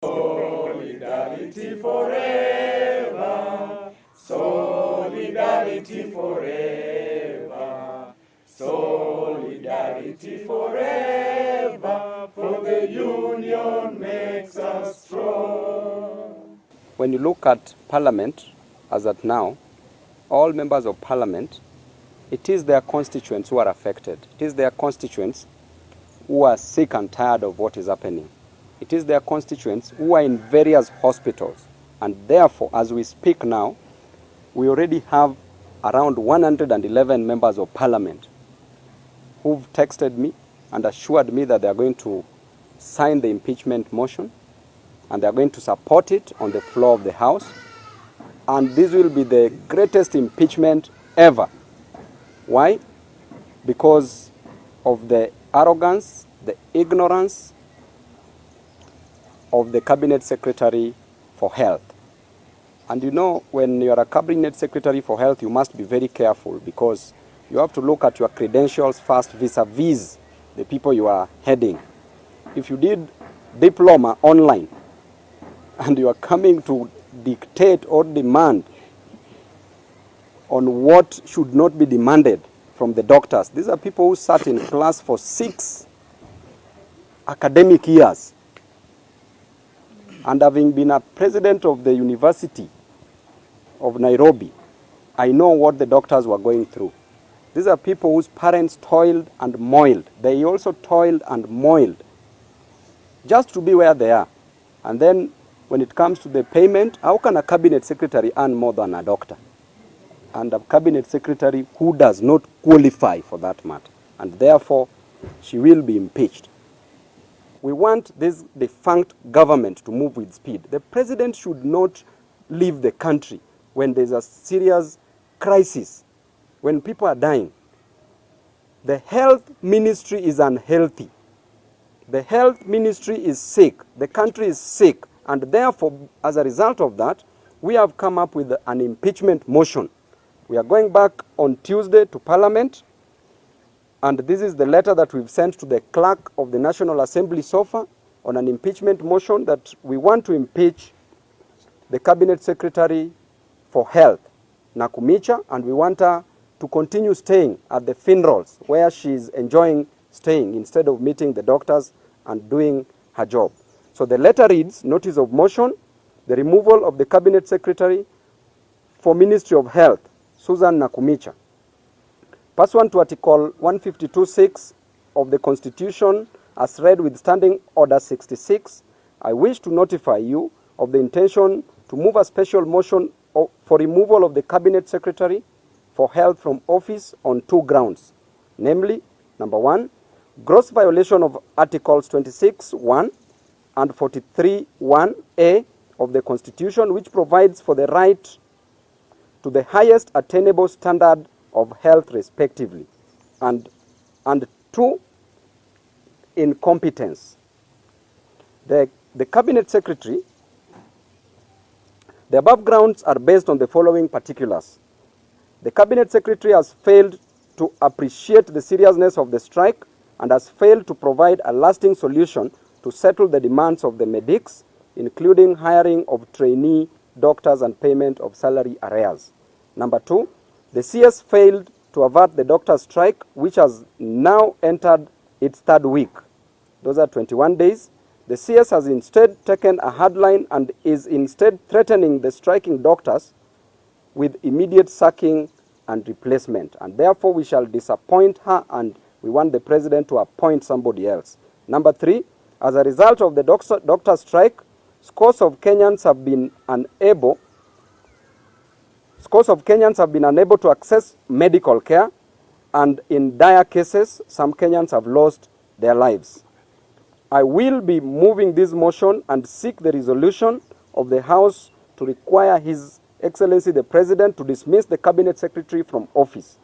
Solidarity forever, solidarity forever, solidarity forever, for the union makes us strong. When you look at Parliament, as at now, all members of Parliament, it is their constituents who are affected. It is their constituents who are sick and tired of what is happening. It is their constituents who are in various hospitals. And therefore, as we speak now, we already have around 111 members of Parliament who've texted me and assured me that they are going to sign the impeachment motion and they are going to support it on the floor of the House. And this will be the greatest impeachment ever. Why? Because of the arrogance, the ignorance of the Cabinet Secretary for Health. And you know, when you are a Cabinet Secretary for Health, you must be very careful because you have to look at your credentials first vis-a-vis the people you are heading. If you did diploma online and you are coming to dictate or demand on what should not be demanded from the doctors, these are people who sat in class for 6 academic years. And having been a president of the University of Nairobi, I know what the doctors were going through. These are people whose parents toiled and moiled. They also toiled and moiled just to be where they are. And then when it comes to the payment, how can a cabinet secretary earn more than a doctor? And a cabinet secretary who does not qualify for that matter. And therefore, she will be impeached. We want this defunct government to move with speed. The president should not leave the country when there's a serious crisis, when people are dying. The health ministry is unhealthy. The health ministry is sick. The country is sick. And therefore, as a result of that, we have come up with an impeachment motion. We are going back on Tuesday to Parliament. And this is the letter that we've sent to the clerk of the National Assembly so far on an impeachment motion that we want to impeach the Cabinet Secretary for Health, Nakhimichas, and we want her to continue staying at the funerals where she's enjoying staying instead of meeting the doctors and doing her job. So the letter reads, Notice of Motion, the removal of the Cabinet Secretary for Ministry of Health, Susan Nakhimichas. Pursuant to Article 152(6) of the Constitution, as read with Standing Order 66, I wish to notify you of the intention to move a special motion for removal of the Cabinet Secretary for Health from office on 2 grounds, namely, number 1, gross violation of Articles 26(1) and 43(1)(a) of the Constitution, which provides for the right to the highest attainable standard of health respectively, and 2, incompetence. The Cabinet Secretary, the above grounds are based on the following particulars. The Cabinet Secretary has failed to appreciate the seriousness of the strike and has failed to provide a lasting solution to settle the demands of the medics, including hiring of trainee doctors and payment of salary arrears. Number 2, the CS failed to avert the doctor's strike, which has now entered its 3rd week. Those are 21 days. The CS has instead taken a hard line and is instead threatening the striking doctors with immediate sacking and replacement. And therefore, we shall disappoint her and we want the president to appoint somebody else. Number 3, as a result of the doctor strike, scores of Kenyans have been unable to access medical care, and in dire cases, some Kenyans have lost their lives. I will be moving this motion and seek the resolution of the House to require His Excellency the President to dismiss the Cabinet Secretary from office.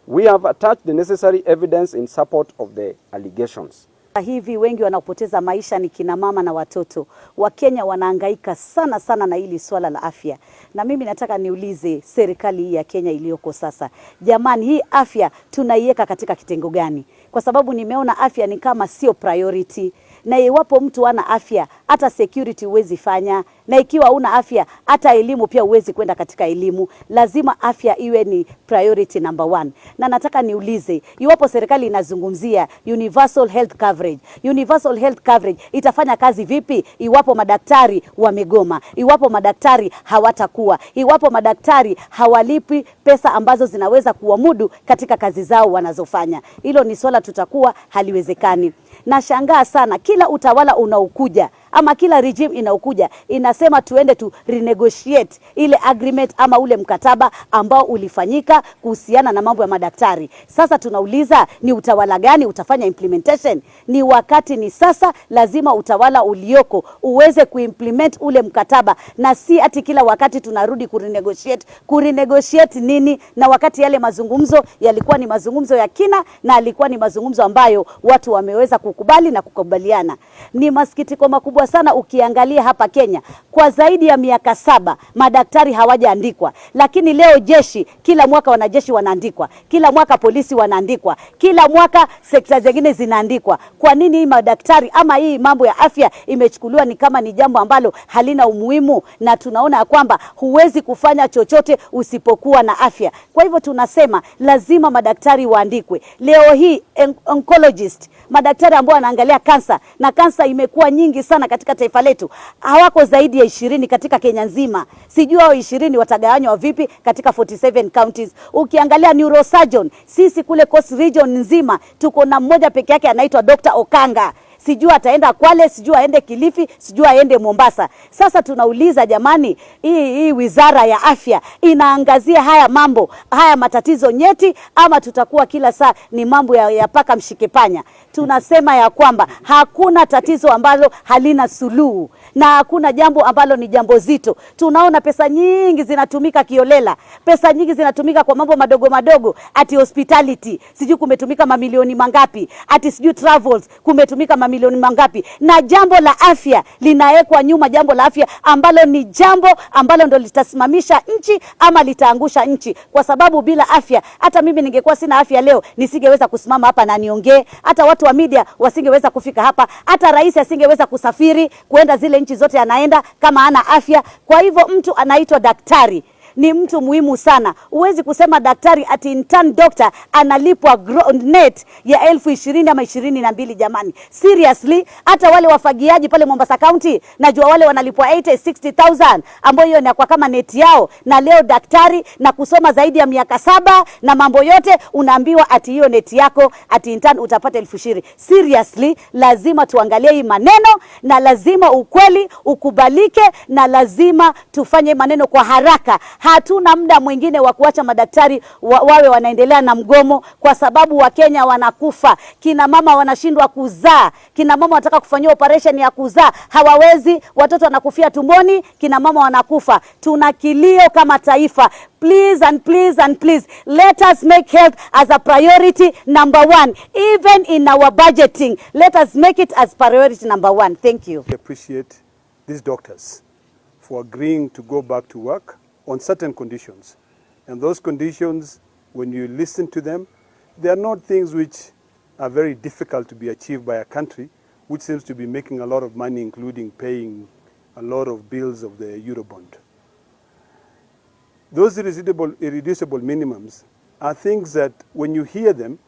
We have attached the necessary evidence in support of the allegations. Hivi wengi wanaopoteza maisha ni kina mama na watoto. Wakenya wanahangaika sana sana na hili swala la afya. Na mimi nataka niulize serikali hii ya Kenya iliyoko sasa. Jamani, hii afya tunaiweka katika kitengo gani? Kwa sababu nimeona afya ni kama sio priority. na iwapo mtu ana afya hata security huwezi fanya, na ikiwa una afya hata elimu pia huwezi kwenda katika elimu. Lazima afya iwe ni priority number one. Na nataka niulize, iwapo serikali inazungumzia universal health coverage, universal health coverage itafanya kazi vipi iwapo madaktari wamegoma, iwapo madaktari hawatakuwa, iwapo madaktari hawalipi pesa ambazo zinaweza kuwamudu katika kazi zao wanazofanya? Hilo ni swala tutakuwa haliwezekani. Nashangaa sana kila utawala unaokuja ama kila regime inaokuja inasema tuende tu renegotiate ile agreement ama ule mkataba ambao ulifanyika kuhusiana na mambo ya madaktari. Sasa tunauliza, ni utawala gani utafanya implementation? Ni wakati ni sasa, lazima utawala ulioko uweze kuimplement ule mkataba, na si ati kila wakati tunarudi kurenegotiate. Kurenegotiate nini, na wakati yale mazungumzo yalikuwa ni mazungumzo ya kina na alikuwa ni mazungumzo ambayo watu wameweza kukubali na kukubaliana. Ni masikitiko makubwa sana ukiangalia hapa Kenya kwa zaidi ya miaka 7 madaktari hawajaandikwa, lakini leo jeshi, kila mwaka wanajeshi wanaandikwa, kila mwaka polisi wanaandikwa, kila mwaka sekta zingine zinaandikwa. Kwa nini hii madaktari ama hii mambo ya afya imechukuliwa ni kama ni jambo ambalo halina umuhimu? Na tunaona ya kwamba huwezi kufanya chochote usipokuwa na afya. Kwa hivyo tunasema lazima madaktari waandikwe. Leo hii oncologist, madaktari ambao wanaangalia kansa, na kansa imekuwa nyingi sana katika taifa letu, hawako zaidi ya 20 katika Kenya nzima. Sijui hao 20 watagawanywa vipi katika 47 counties. Ukiangalia neurosurgeon, sisi kule Coast Region nzima tuko na mmoja peke yake anaitwa Dr. Okanga. Sijui ataenda Kwale, sijui aende Kilifi, sijui aende Mombasa. Sasa tunauliza jamani, hii wizara ya afya inaangazia haya mambo, haya matatizo nyeti, ama tutakuwa kila saa ni mambo ya paka mshikepanya? Tunasema ya kwamba hakuna tatizo ambalo halina suluhu, na hakuna jambo ambalo ni jambo zito. Tunaona pesa nyingi zinatumika kiolela, pesa nyingi zinatumika kwa mambo madogo madogo, ati hospitality sijui kumetumika mamilioni mangapi, ati sijui travels kumetumika mamilioni mangapi, na jambo la afya linawekwa nyuma. Jambo la afya ambalo ni jambo ambalo ndo litasimamisha nchi ama litaangusha nchi, kwa sababu bila afya, hata mimi ningekuwa sina afya leo nisingeweza kusimama hapa na niongee, hata watu wa media wasingeweza kufika hapa, hata rais asingeweza kusafiri kuenda zile nchi zote anaenda kama ana afya. Kwa hivyo mtu anaitwa daktari ni mtu muhimu sana. Huwezi kusema daktari ati intern doctor analipwa net ya 20,000 ama 22 jamani. Seriously, hata wale wafagiaji pale Mombasa County, najua wale wanalipwa 80-60,000 ambao hiyo ni kwa kama net yao. Na leo daktari na kusoma zaidi ya miaka 7 na mambo yote unaambiwa ati hiyo net yako ati intern utapata 20,000. Seriously, lazima tuangalie hii maneno, na lazima ukweli ukubalike, na lazima tufanye maneno kwa haraka. Hatuna muda mwingine wa kuacha madaktari wawe wanaendelea na mgomo, kwa sababu Wakenya wanakufa. Kina mama wanashindwa kuzaa, kina mama wanataka kufanyia operation ya kuzaa hawawezi, watoto wanakufia tumboni, kina mama wanakufa. Tuna kilio kama taifa. Please and please and please, let us make health as a priority number 1, even in our budgeting. Let us make it as priority number 1. Thank you. I appreciate these doctors for agreeing to go back to work on certain conditions. And those conditions, when you listen to them, they are not things which are very difficult to be achieved by a country which seems to be making a lot of money, including paying a lot of bills of the Eurobond. Those irreducible minimums are things that, when you hear them,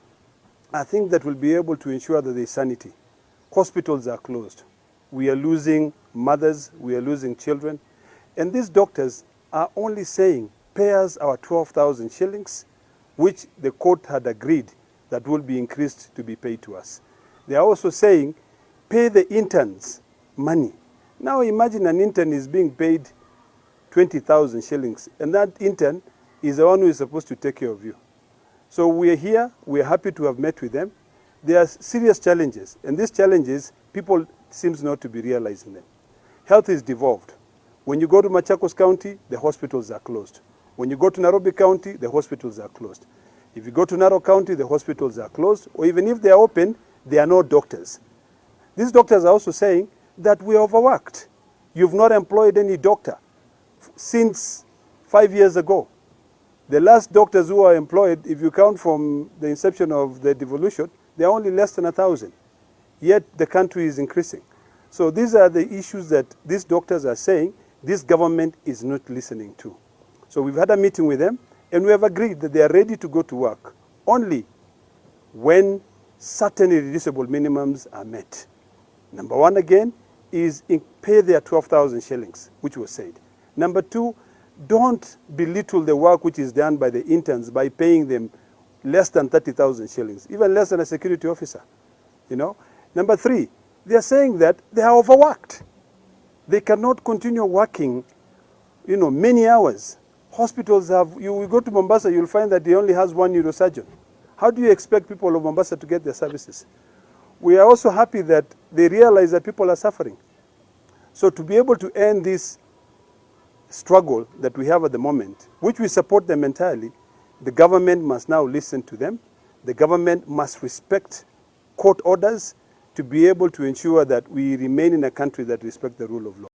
are things that will be able to ensure that there is sanity. Hospitals are closed. We are losing mothers, we are losing children. And these doctors are only saying, pay us our 12,000 shillings, which the court had agreed that will be increased to be paid to us. They are also saying, pay the interns money. Now imagine an intern is being paid 20,000 shillings, and that intern is the one who is supposed to take care of you. So we are here, we are happy to have met with them. There are serious challenges, and these challenges, people seems not to be realizing them. Health is devolved. When you go to Machakos County, the hospitals are closed. When you go to Nairobi County, the hospitals are closed. If you go to Narok County, the hospitals are closed, or even if they are open, there are no doctors. These doctors are also saying that we are overworked. You've not employed any doctor since 5 years ago. The last doctors who are employed, if you count from the inception of the devolution, they are only less than 1,000. yet the country is increasing. So these are the issues that these doctors are saying this government is not listening to. So we've had a meeting with them, and we have agreed that they are ready to go to work only when certain irreducible minimums are met. Number one, again, is pay their 12,000 shillings, which was said. Number two, don't belittle the work which is done by the interns by paying them less than 30,000 shillings, even less than a security officer. You know. Number three, they are saying that they are overworked. They cannot continue working, you know, many hours. Hospitals have, you go to Mombasa, you'll find that he only has one neurosurgeon. How do you expect people of Mombasa to get their services? We are also happy that they realize that people are suffering. So to be able to end this struggle that we have at the moment, which we support them entirely, the government must now listen to them. The government must respect court orders to be able to ensure that we remain in a country that respects the rule of law.